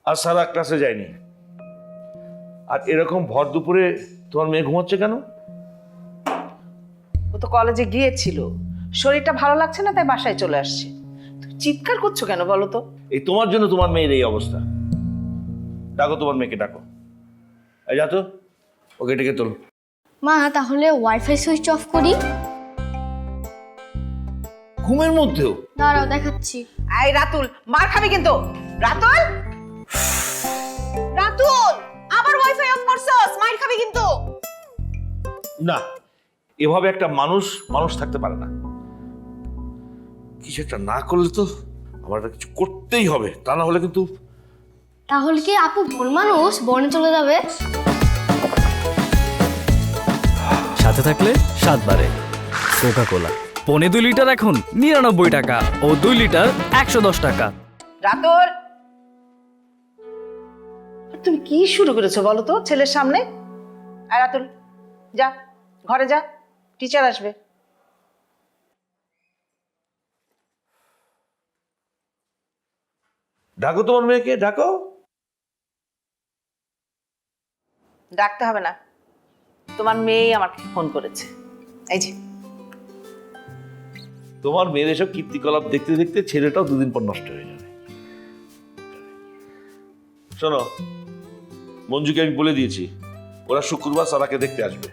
আর সারা ক্লাসে যায়নি। আর এরকম ভর দুপুরে তোমার মেয়ে ঘুমাচ্ছে কেন? ও তো কলেজে গিয়েছিল, শরীরটা ভালো লাগছে না তাই বাসায় চলে আসছে। তুমি চিৎকার করছো কেন বলো তো? এই তোমার জন্য তোমার মেয়ের এই অবস্থা। ডাকো তোমার মেয়েকে, ডাকো। এই যা তো, ওকে ডেকে তোল। মা তাহলে ওয়াইফাই সুইচ অফ করি। ঘুমের মধ্যেও? দাঁড়াও দেখাচ্ছি। এই রাতুল, মার খাবি কিন্তু। রাতুল, রাতুল, আবার ওয়াইফাই অফ করছস, মার খাবি কিন্তু। না, এভাবে একটা মানুষ মানুষ থাকতে পারে না। কিছু একটা না করলে তো আমার একটা কিছু করতেই হবে, তা না হলে কিন্তু। তাহলে কি আপু বন মানুষ বনে চলে যাবে? সাথে থাকলে 7 বারে কোকা কোলা। 2.5 লিটার এখন 99 টাকা ও 2 লিটার 110 টাকা। রাতুল, তুমি কি শুরু করেছো বলো তো ছেলের সামনে? আর রাতুল, যা ঘরে যা, টিচার আসবে। ডাকো তোমার মেয়েকে, ডাকো। ডাকতে হবে না, তোমার মেয়েই আমাকে ফোন করেছে। এই যে তোমার মেয়ের এসব কীর্তিকলাপ দেখতে দেখতে ছেলেটাও 2 দিন পর নষ্ট হয়ে যাবে। শোনো, মঞ্জুকে আমি বলে দিয়েছি ওরা শুক্রবার সারাকে দেখতে আসবে।